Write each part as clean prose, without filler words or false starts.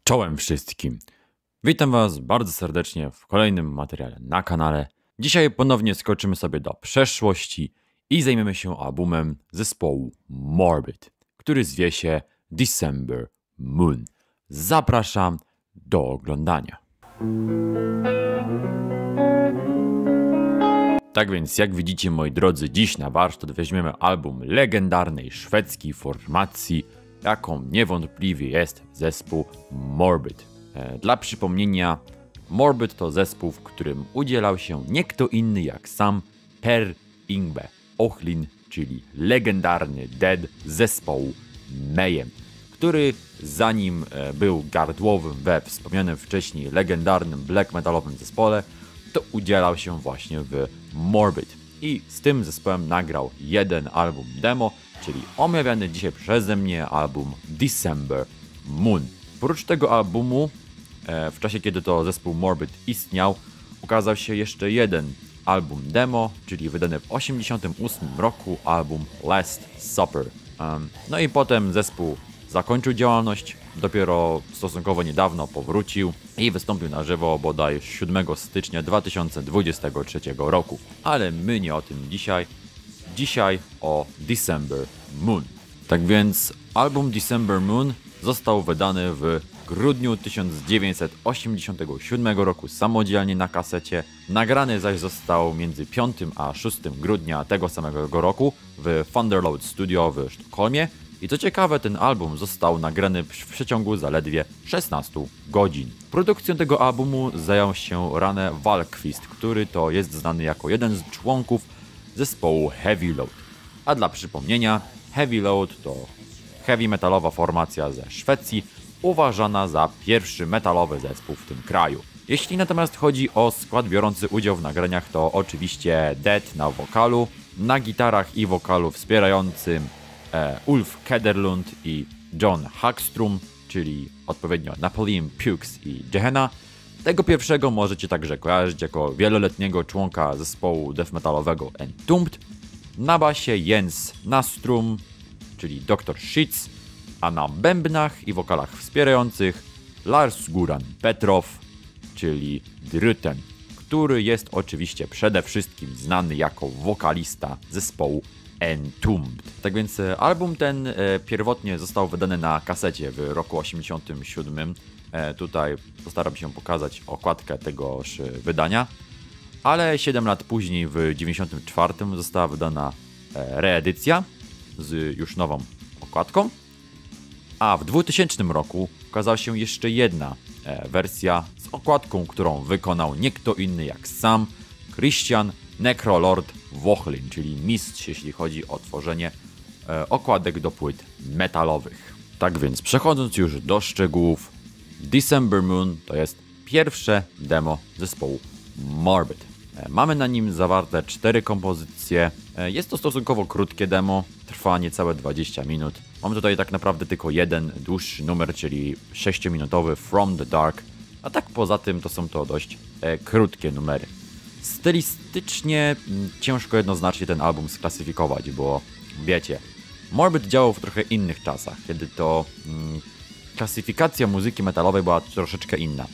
Czołem wszystkim. Witam Was bardzo serdecznie w kolejnym materiale na kanale. Dzisiaj ponownie skoczymy sobie do przeszłości i zajmiemy się albumem zespołu Morbid, który zwie się December Moon. Zapraszam do oglądania. Tak więc, jak widzicie, moi drodzy, dziś na warsztat weźmiemy album legendarnej szwedzkiej formacji, jaką niewątpliwie jest zespół Morbid. Dla przypomnienia, Morbid to zespół, w którym udzielał się nie kto inny jak sam Per Yngve Ochlin, czyli legendarny dead zespołu Mayhem, który zanim był gardłowym we wspomnianym wcześniej legendarnym black metalowym zespole, to udzielał się właśnie w Morbid i z tym zespołem nagrał jeden album demo, czyli omawiany dzisiaj przeze mnie album December Moon. Oprócz tego albumu, w czasie kiedy to zespół Morbid istniał, ukazał się jeszcze jeden album demo, czyli wydany w 1988 roku album Last Supper. No i potem zespół zakończył działalność, dopiero stosunkowo niedawno powrócił i wystąpił na żywo bodaj 7 stycznia 2023 roku. Ale my nie o tym dzisiaj. Dzisiaj o December Moon. Tak więc album December Moon został wydany w grudniu 1987 roku samodzielnie na kasecie. Nagrany zaś został między 5 a 6 grudnia tego samego roku w Thunderlord Studio w Sztokholmie. I co ciekawe, ten album został nagrany w przeciągu zaledwie 16 godzin. Produkcją tego albumu zajął się Rane Wahlqvist, który to jest znany jako jeden z członków zespołu Heavy Load. A dla przypomnienia, Heavy Load to heavy metalowa formacja ze Szwecji, uważana za pierwszy metalowy zespół w tym kraju. Jeśli natomiast chodzi o skład biorący udział w nagraniach, to oczywiście Dead na wokalu, na gitarach i wokalu wspierającym Ulf Kederlund i John Hagstrom, czyli odpowiednio Napoleon Pukes i Gehenna. Tego pierwszego możecie także kojarzyć jako wieloletniego członka zespołu death metalowego Entombed. Na basie Jens Nastrum, czyli Dr. Shits, a na bębnach i wokalach wspierających Lars Guran Petrov, czyli Druten, który jest oczywiście przede wszystkim znany jako wokalista zespołu Entombed. Tak więc album ten pierwotnie został wydany na kasecie w roku 1987. Tutaj postaram się pokazać okładkę tegoż wydania, ale 7 lat później, w 1994, została wydana reedycja z już nową okładką, a w 2000 roku ukazała się jeszcze jedna wersja z okładką, którą wykonał nie kto inny jak sam Christian Necrolord Wochlin, czyli mistrz, jeśli chodzi o tworzenie okładek do płyt metalowych. Tak więc przechodząc już do szczegółów, December Moon to jest pierwsze demo zespołu Morbid. Mamy na nim zawarte 4 kompozycje. Jest to stosunkowo krótkie demo, trwa niecałe 20 minut. Mamy tutaj tak naprawdę tylko jeden dłuższy numer, czyli 6-minutowy From the Dark, a tak poza tym to są to dość krótkie numery. Stylistycznie ciężko jednoznacznie ten album sklasyfikować, bo wiecie, Morbid działał w trochę innych czasach, kiedy to klasyfikacja muzyki metalowej była troszeczkę inna.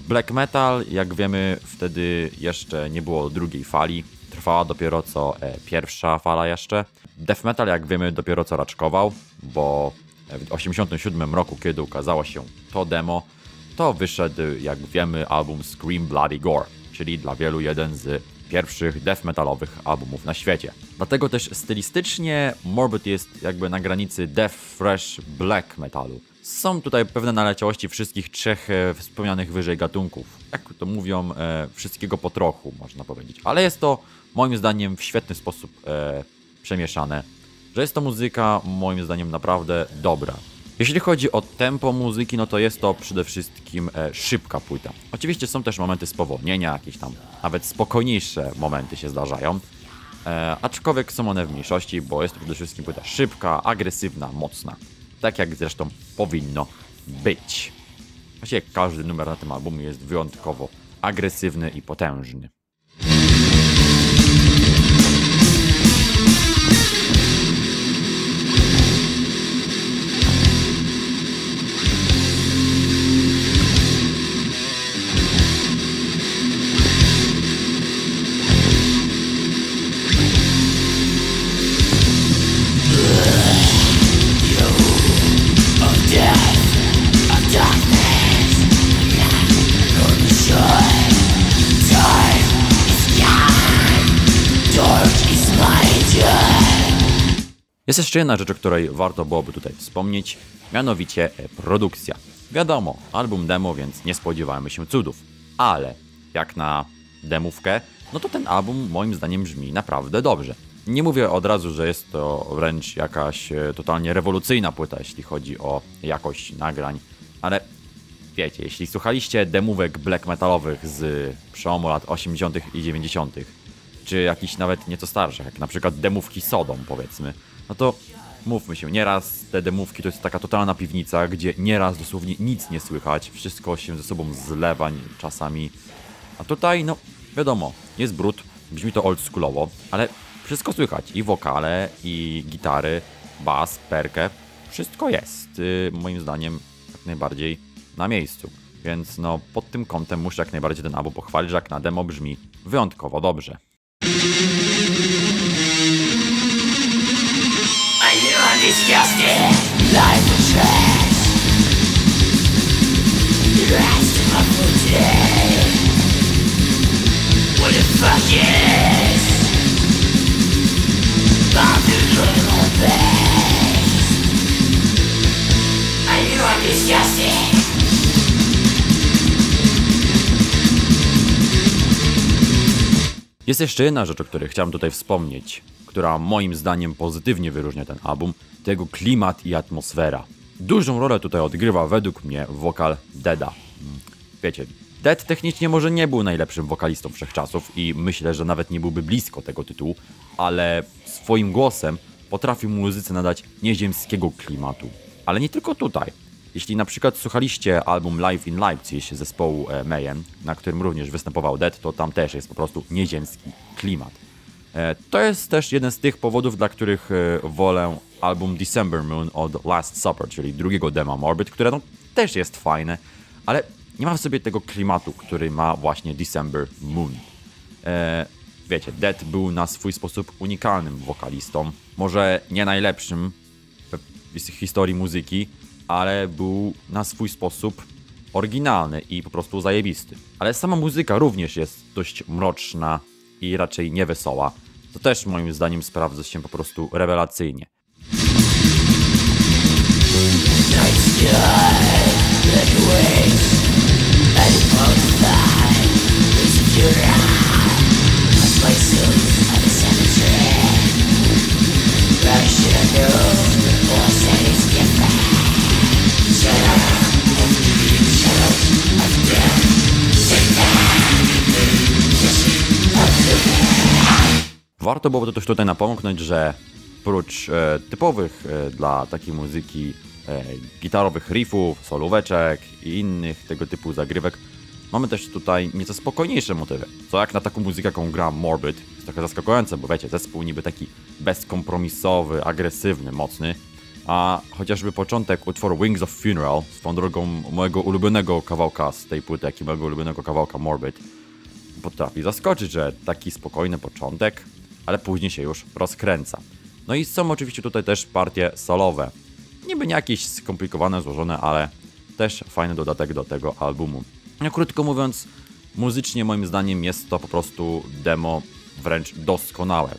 Black metal, jak wiemy, wtedy jeszcze nie było drugiej fali, trwała dopiero co pierwsza fala jeszcze. Death metal, jak wiemy, dopiero co raczkował, bo w 1987 roku, kiedy ukazało się to demo, to wyszedł, jak wiemy, album Scream Bloody Gore, czyli dla wielu jeden z pierwszych death metalowych albumów na świecie. Dlatego też stylistycznie Morbid jest jakby na granicy death, thrash, black metalu. Są tutaj pewne naleciałości wszystkich 3 wspomnianych wyżej gatunków. Jak to mówią, wszystkiego po trochu, można powiedzieć. Ale jest to moim zdaniem w świetny sposób przemieszane, że jest to muzyka moim zdaniem naprawdę dobra. Jeśli chodzi o tempo muzyki, no to jest to przede wszystkim szybka płyta. Oczywiście są też momenty spowolnienia, jakieś tam nawet spokojniejsze momenty się zdarzają. Aczkolwiek są one w mniejszości, bo jest to przede wszystkim płyta szybka, agresywna, mocna. Tak jak zresztą powinno być. Właściwie każdy numer na tym albumie jest wyjątkowo agresywny i potężny. Jest jeszcze jedna rzecz, o której warto byłoby tutaj wspomnieć, mianowicie produkcja. Wiadomo, album demo, więc nie spodziewajmy się cudów, ale jak na demówkę, no to ten album moim zdaniem brzmi naprawdę dobrze. Nie mówię od razu, że jest to wręcz jakaś totalnie rewolucyjna płyta, jeśli chodzi o jakość nagrań, ale wiecie, jeśli słuchaliście demówek black metalowych z przełomu lat 80. i 90., czy jakichś nawet nieco starszych, jak na przykład demówki Sodom, powiedzmy, no to mówmy się, nieraz te demówki to jest taka totalna piwnica, gdzie nieraz dosłownie nic nie słychać, wszystko się ze sobą zlewa czasami, a tutaj, no wiadomo, jest brud, brzmi to oldschoolowo, ale wszystko słychać, i wokale, i gitary, bas, perkę, wszystko jest, moim zdaniem, jak najbardziej na miejscu. Więc no, pod tym kątem muszę jak najbardziej ten album pochwalić, że jak na demo brzmi wyjątkowo dobrze. Jest jeszcze jedna rzecz, o której chciałem tutaj wspomnieć, która moim zdaniem pozytywnie wyróżnia ten album, to jego klimat i atmosfera. Dużą rolę tutaj odgrywa według mnie wokal Deada. Wiecie, Dead technicznie może nie był najlepszym wokalistą wszechczasów i myślę, że nawet nie byłby blisko tego tytułu, ale swoim głosem potrafił muzyce nadać nieziemskiego klimatu. Ale nie tylko tutaj. Jeśli na przykład słuchaliście album Live in Leipzig zespołu Mayhem, na którym również występował Dead, to tam też jest po prostu nieziemski klimat. To jest też jeden z tych powodów, dla których wolę album December Moon od Last Supper, czyli drugiego dema Morbid, które no, też jest fajne, ale nie ma w sobie tego klimatu, który ma właśnie December Moon. Wiecie, Dead był na swój sposób unikalnym wokalistą, może nie najlepszym w historii muzyki, ale był na swój sposób oryginalny i po prostu zajebisty. Ale sama muzyka również jest dość mroczna i raczej niewesoła. To też moim zdaniem sprawdza się po prostu rewelacyjnie. Warto byłoby to też tutaj napomknąć, że oprócz typowych dla takiej muzyki gitarowych riffów, solóweczek i innych tego typu zagrywek, mamy też tutaj nieco spokojniejsze motywy, co jak na taką muzykę, jaką gra Morbid, jest trochę zaskakujące, bo wiecie, zespół niby taki bezkompromisowy, agresywny, mocny, a chociażby początek utworu Wings of Funeral, swoją drogą mojego ulubionego kawałka z tej płyty, jak i mojego ulubionego kawałka Morbid, potrafi zaskoczyć, że taki spokojny początek, ale później się już rozkręca. No i są oczywiście tutaj też partie solowe. Niby nie jakieś skomplikowane, złożone, ale też fajny dodatek do tego albumu. No krótko mówiąc, muzycznie moim zdaniem jest to po prostu demo wręcz doskonałe.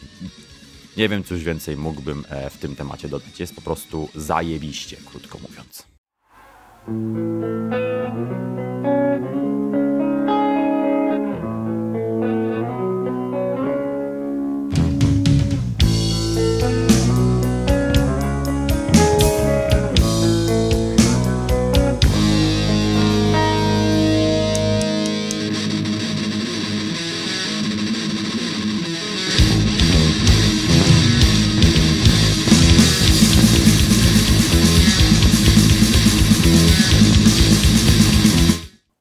Nie wiem, coś więcej mógłbym w tym temacie dodać. Jest po prostu zajebiście, krótko mówiąc.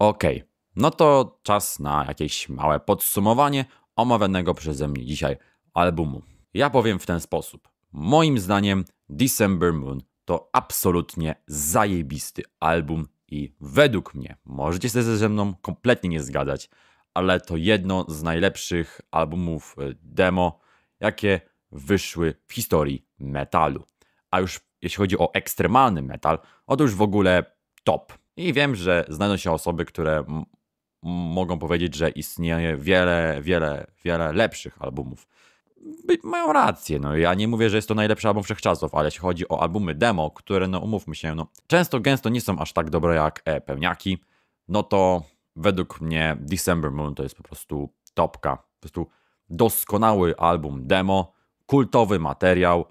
Okej, no to czas na jakieś małe podsumowanie omawianego przeze mnie dzisiaj albumu. Ja powiem w ten sposób. Moim zdaniem December Moon to absolutnie zajebisty album i według mnie, możecie się ze mną kompletnie nie zgadzać, ale to jedno z najlepszych albumów demo, jakie wyszły w historii metalu. A już jeśli chodzi o ekstremalny metal, to już w ogóle top. I wiem, że znajdą się osoby, które mogą powiedzieć, że istnieje wiele lepszych albumów. mają rację. No ja nie mówię, że jest to najlepszy album wszechczasów, ale jeśli chodzi o albumy demo, które, no umówmy się, no często, gęsto nie są aż tak dobre jak pełniaki, no to według mnie December Moon to jest po prostu topka. Po prostu doskonały album demo, kultowy materiał.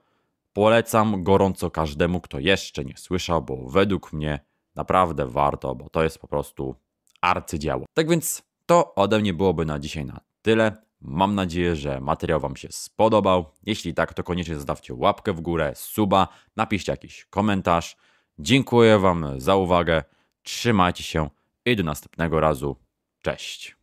Polecam gorąco każdemu, kto jeszcze nie słyszał, bo według mnie naprawdę warto, bo to jest po prostu arcydzieło. Tak więc to ode mnie byłoby na dzisiaj na tyle. Mam nadzieję, że materiał Wam się spodobał. Jeśli tak, to koniecznie zostawcie łapkę w górę, suba, napiszcie jakiś komentarz. Dziękuję Wam za uwagę. Trzymajcie się i do następnego razu. Cześć.